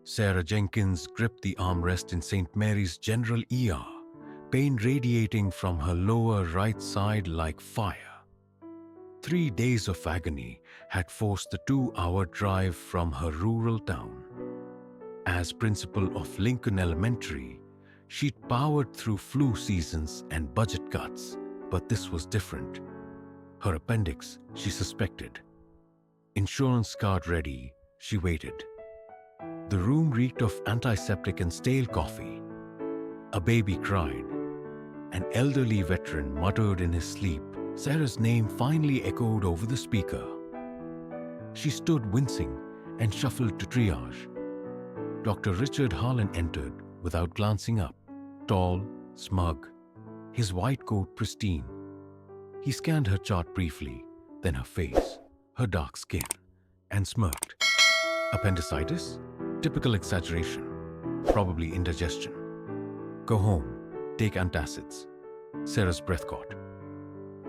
Sarah Jenkins gripped the armrest in St. Mary's General ER, pain radiating from her lower right side like fire. 3 days of agony had forced the 2-hour drive from her rural town. As principal of Lincoln Elementary, she'd powered through flu seasons and budget cuts, but this was different. Her appendix, she suspected. Insurance card ready, she waited. The room reeked of antiseptic and stale coffee. A baby cried. An elderly veteran muttered in his sleep. Sarah's name finally echoed over the speaker. She stood wincing and shuffled to triage. Dr. Richard Harlan entered without glancing up, tall, smug, his white coat pristine. He scanned her chart briefly, then her face, her dark skin, and smirked. Appendicitis? Typical exaggeration. Probably indigestion. Go home. Take antacids. Sarah's breath caught.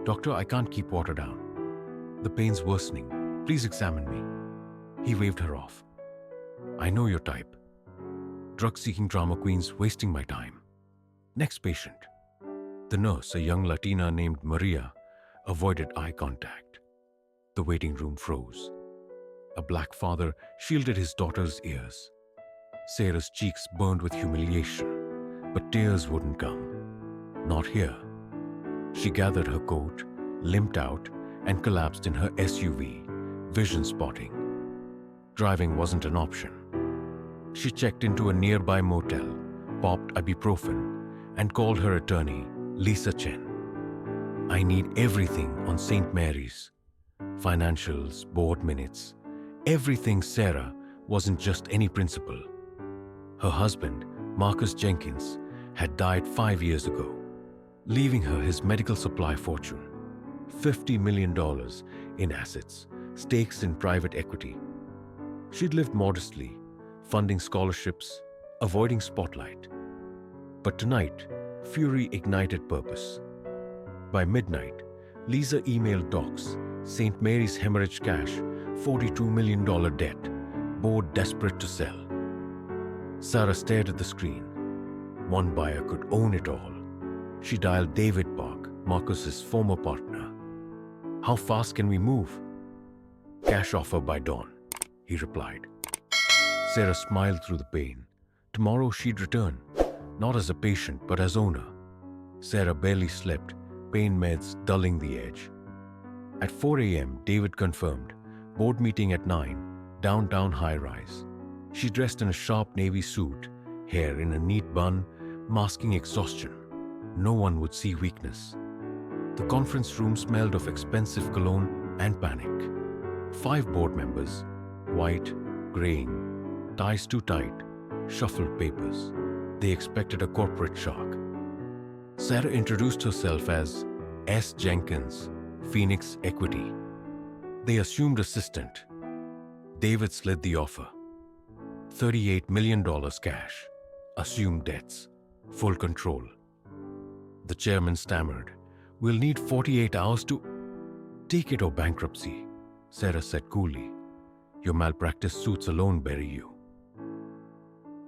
Doctor, I can't keep water down. The pain's worsening. Please examine me. He waved her off. I know your type. Drug-seeking drama queens wasting my time. Next patient. The nurse, a young Latina named Maria, avoided eye contact. The waiting room froze. A black father shielded his daughter's ears. Sarah's cheeks burned with humiliation, but tears wouldn't come. Not here. She gathered her coat, limped out, and collapsed in her SUV, vision spotting. Driving wasn't an option. She checked into a nearby motel, popped ibuprofen, and called her attorney, Lisa Chen. I need everything on St. Mary's. Financials, board minutes, everything. Sarah wasn't just any principal. Her husband, Marcus Jenkins, had died 5 years ago, leaving her his medical supply fortune, $50 million in assets, stakes in private equity. She'd lived modestly, funding scholarships, avoiding spotlight. But tonight, fury ignited purpose. By midnight, Lisa emailed docs, St. Mary's hemorrhage cash, $42 million debt, board desperate to sell. Sarah stared at the screen. One buyer could own it all. She dialed David Park, Marcus's former partner. How fast can we move? Cash offer by dawn, he replied. Sarah smiled through the pain. Tomorrow she'd return, not as a patient but as owner. Sarah barely slept, pain meds dulling the edge. At 4 a.m., David confirmed. Board meeting at 9, downtown high-rise. She dressed in a sharp navy suit, hair in a neat bun, masking exhaustion. No one would see weakness. The conference room smelled of expensive cologne and panic. 5 board members, white, graying, ties too tight, shuffled papers. They expected a corporate shock. Sarah introduced herself as S. Jenkins, Phoenix Equity. They assumed assistant. David slid the offer. $38 million cash, assumed debts, full control. The chairman stammered, We'll need 48 hours to... Take it or bankruptcy, Sarah said coolly. Your malpractice suits alone bury you.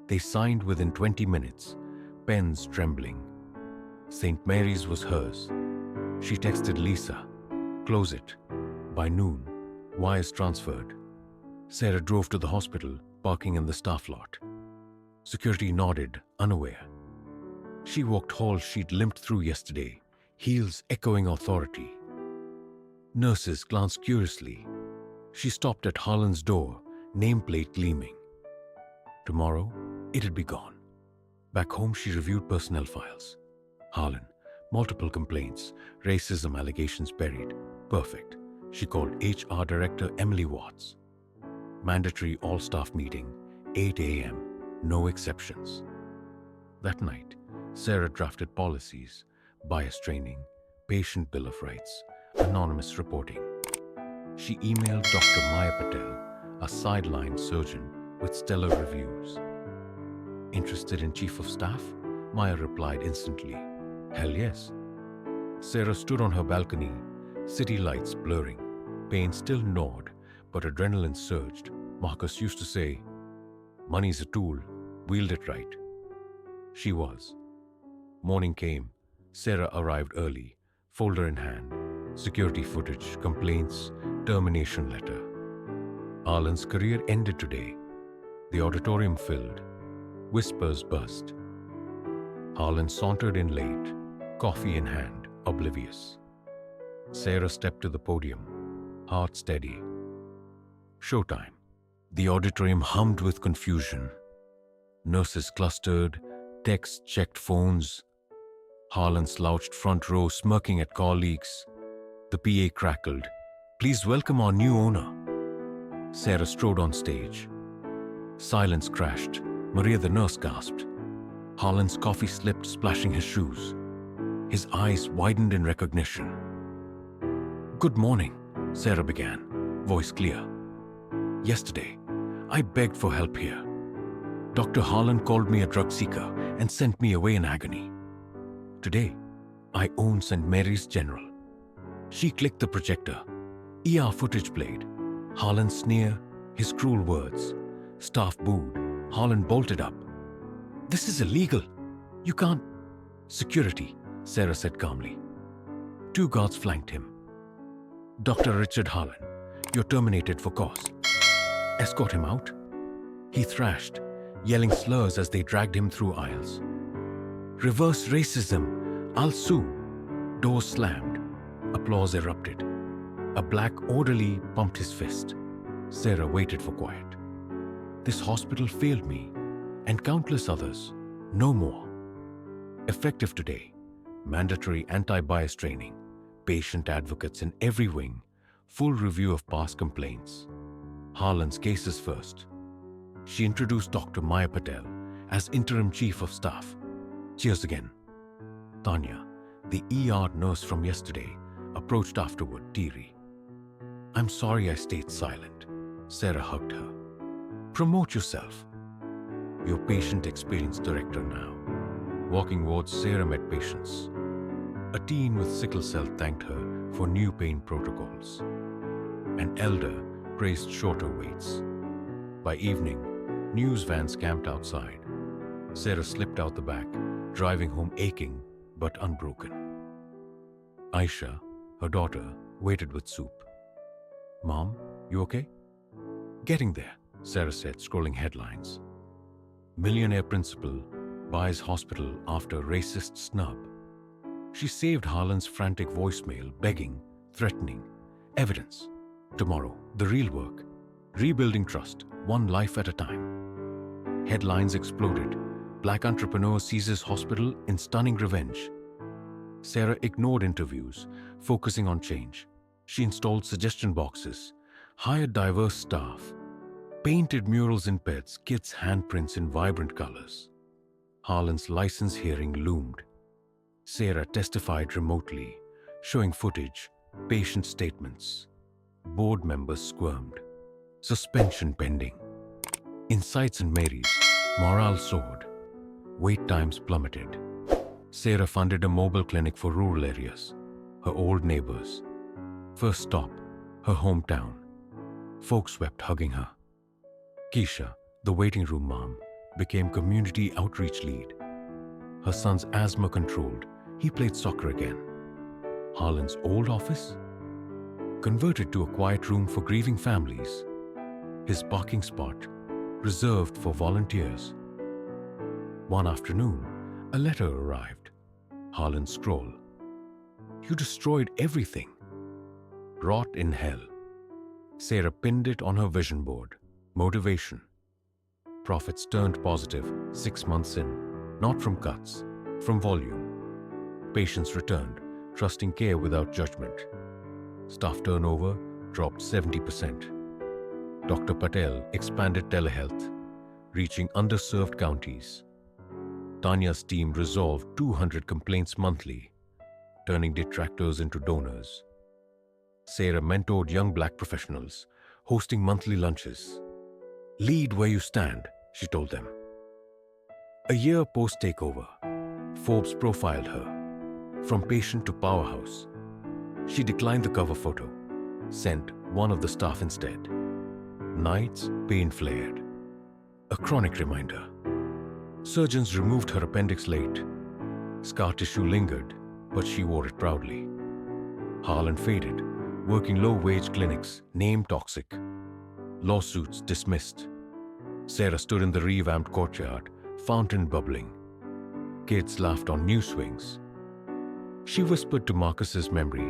They signed within 20 minutes, pens trembling. St. Mary's was hers. She texted Lisa, close it. By noon, wires transferred. Sarah drove to the hospital, parking in the staff lot. Security nodded, unaware. She walked halls she'd limped through yesterday, heels echoing authority. Nurses glanced curiously. She stopped at Harlan's door, nameplate gleaming. Tomorrow, it'd be gone. Back home, she reviewed personnel files. Harlan, multiple complaints, racism allegations buried. Perfect. She called HR Director Emily Watts. Mandatory all-staff meeting, 8 a.m., no exceptions. That night, Sarah drafted policies, bias training, patient bill of rights, anonymous reporting. She emailed Dr. Maya Patel, a sideline surgeon with stellar reviews. Interested in chief of staff? Maya replied instantly. Hell yes. Sarah stood on her balcony, city lights blurring. Pain still gnawed, but adrenaline surged. Marcus used to say, Money's a tool. Wield it right. She was. Morning came. Sarah arrived early, folder in hand, security footage, complaints, termination letter. Harlan's career ended today. The auditorium filled. Whispers burst. Harlan sauntered in late, coffee in hand, oblivious. Sarah stepped to the podium, heart steady. Showtime. The auditorium hummed with confusion. Nurses clustered, techs checked phones. Harlan slouched front row, smirking at colleagues. The PA crackled. "Please welcome our new owner." Sarah strode on stage. Silence crashed. Maria the nurse gasped. Harlan's coffee slipped, splashing his shoes. His eyes widened in recognition. "Good morning," Sarah began, voice clear. "Yesterday, I begged for help here. Dr. Harlan called me a drug seeker and sent me away in agony. Today, I own St. Mary's General." She clicked the projector. ER footage played. Harlan's sneer, his cruel words. Staff booed. Harlan bolted up. "This is illegal. You can't—" "Security," Sarah said calmly. 2 guards flanked him. "Dr. Richard Harlan, you're terminated for cause." "Escort him out?" He thrashed, yelling slurs as they dragged him through aisles. "Reverse racism! I'll sue!" Doors slammed. Applause erupted. A black orderly pumped his fist. Sarah waited for quiet. "This hospital failed me, and countless others. No more." Effective today, mandatory anti-bias training, patient advocates in every wing, full review of past complaints. Harlan's cases first. She introduced Dr. Maya Patel as interim chief of staff. Cheers again. Tanya, the ER nurse from yesterday, approached afterward, teary. "I'm sorry I stayed silent." Sarah hugged her. "Promote yourself." "Your patient experience director now." Walking wards, Sarah met patients. A teen with sickle cell thanked her for new pain protocols. An elder praised shorter waits. By evening, news vans camped outside. Sarah slipped out the back, driving home aching but unbroken. Aisha, her daughter, waited with soup. "Mom, you okay?" "Getting there," Sarah said, scrolling headlines. "Millionaire principal buys hospital after racist snub." She saved Harlan's frantic voicemail, begging, threatening. Evidence. Tomorrow, the real work. Rebuilding trust, one life at a time. Headlines exploded. Black entrepreneur seizes hospital in stunning revenge. Sarah ignored interviews, focusing on change. She installed suggestion boxes, hired diverse staff, painted murals in pets, kids' handprints in vibrant colors. Harlan's license hearing loomed. Sarah testified remotely, showing footage, patient statements. Board members squirmed. Suspension pending. Inside St. Mary's, morale soared. Wait times plummeted. Sarah funded a mobile clinic for rural areas, her old neighbors. First stop, her hometown. Folks wept, hugging her. Keisha, the waiting room mom, became community outreach lead. Her son's asthma controlled. He played soccer again. Harlan's old office? Converted to a quiet room for grieving families. His parking spot reserved for volunteers. One afternoon, a letter arrived. Harlan scroll. "You destroyed everything. Rot in hell." Sarah pinned it on her vision board. Motivation. Profits turned positive 6 months in, not from cuts, from volume. Patients returned, trusting care without judgment. Staff turnover dropped 70%. Dr. Patel expanded telehealth, reaching underserved counties. Tanya's team resolved 200 complaints monthly, turning detractors into donors. Sarah mentored young Black professionals, hosting monthly lunches. "Lead where you stand," she told them. A year post-takeover, Forbes profiled her, from patient to powerhouse. She declined the cover photo, sent one of the staff instead. Nights, pain flared. a chronic reminder. Surgeons removed her appendix late. Scar tissue lingered, but she wore it proudly. Harlan faded, working low-wage clinics, named toxic. Lawsuits dismissed. Sarah stood in the revamped courtyard, fountain bubbling. Kids laughed on new swings. She whispered to Marcus's memory,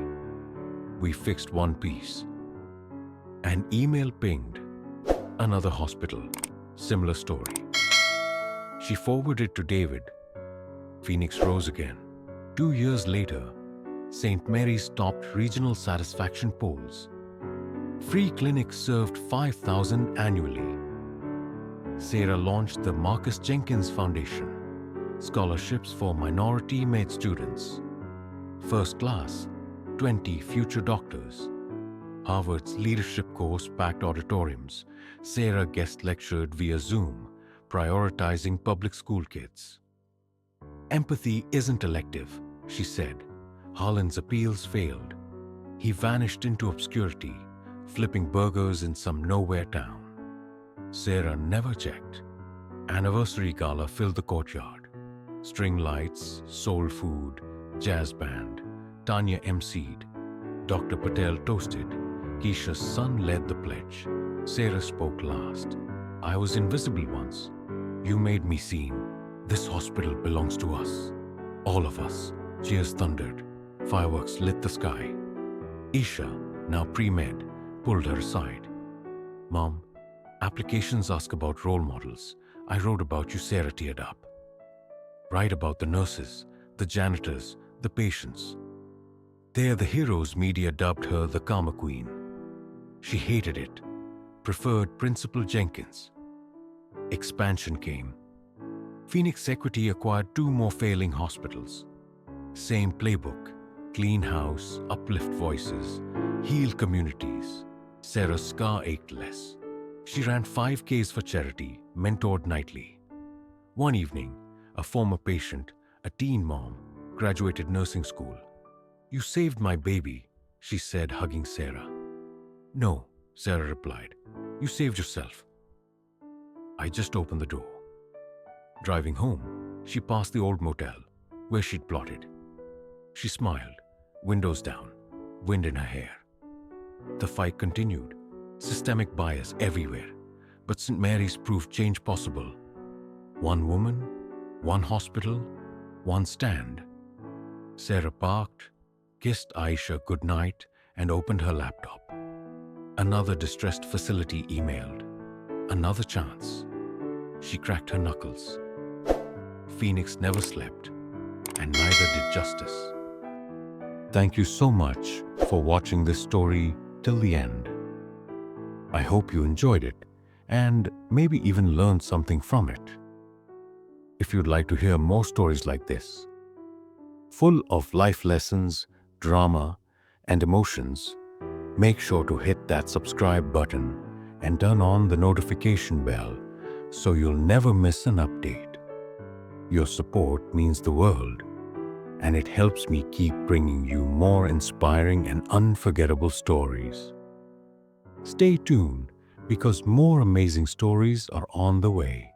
"We fixed one piece." An email pinged. Another hospital. Similar story. She forwarded to David. Phoenix rose again. 2 years later, St. Mary's topped regional satisfaction polls. Free clinics served 5,000 annually. Sarah launched the Marcus Jenkins Foundation, scholarships for minority-made students. First class, 20 future doctors. Harvard's leadership course packed auditoriums. Sarah guest lectured via Zoom, prioritizing public school kids. Empathy isn't elective, she said. Harlan's appeals failed. He vanished into obscurity, flipping burgers in some nowhere town. Sarah never checked. Anniversary gala filled the courtyard. String lights, soul food, jazz band. Tanya emceed. Dr. Patel toasted. Keisha's son led the pledge. Sarah spoke last. "I was invisible once. You made me seen. This hospital belongs to us. All of us." Cheers thundered. Fireworks lit the sky. Isha, now pre-med, pulled her aside. "Mom, applications ask about role models. I wrote about you," Sarah teared up. "Write about the nurses, the janitors, the patients. They're the heroes media dubbed her the Karma Queen." She hated it. Preferred Principal Jenkins. Expansion came. Phoenix Equity acquired 2 more failing hospitals. Same playbook. Clean house, uplift voices, heal communities. Sarah's scar ached less. She ran 5Ks for charity, mentored nightly. One evening, a former patient, a teen mom, graduated nursing school. "You saved my baby," she said, hugging Sarah. "No," Sarah replied. "You saved yourself." "I just opened the door." Driving home, she passed the old motel, where she'd plotted. She smiled, windows down, wind in her hair. The fight continued, systemic bias everywhere, but St. Mary's proved change possible. One woman, one hospital, one stand. Sarah parked, kissed Aisha goodnight, and opened her laptop. Another distressed facility emailed. Another chance. She cracked her knuckles. Phoenix never slept, and neither did justice. Thank you so much for watching this story till the end. I hope you enjoyed it and maybe even learned something from it. If you'd like to hear more stories like this, full of life lessons, drama, and emotions, make sure to hit that subscribe button and turn on the notification bell so you'll never miss an update. Your support means the world, and it helps me keep bringing you more inspiring and unforgettable stories. Stay tuned because more amazing stories are on the way.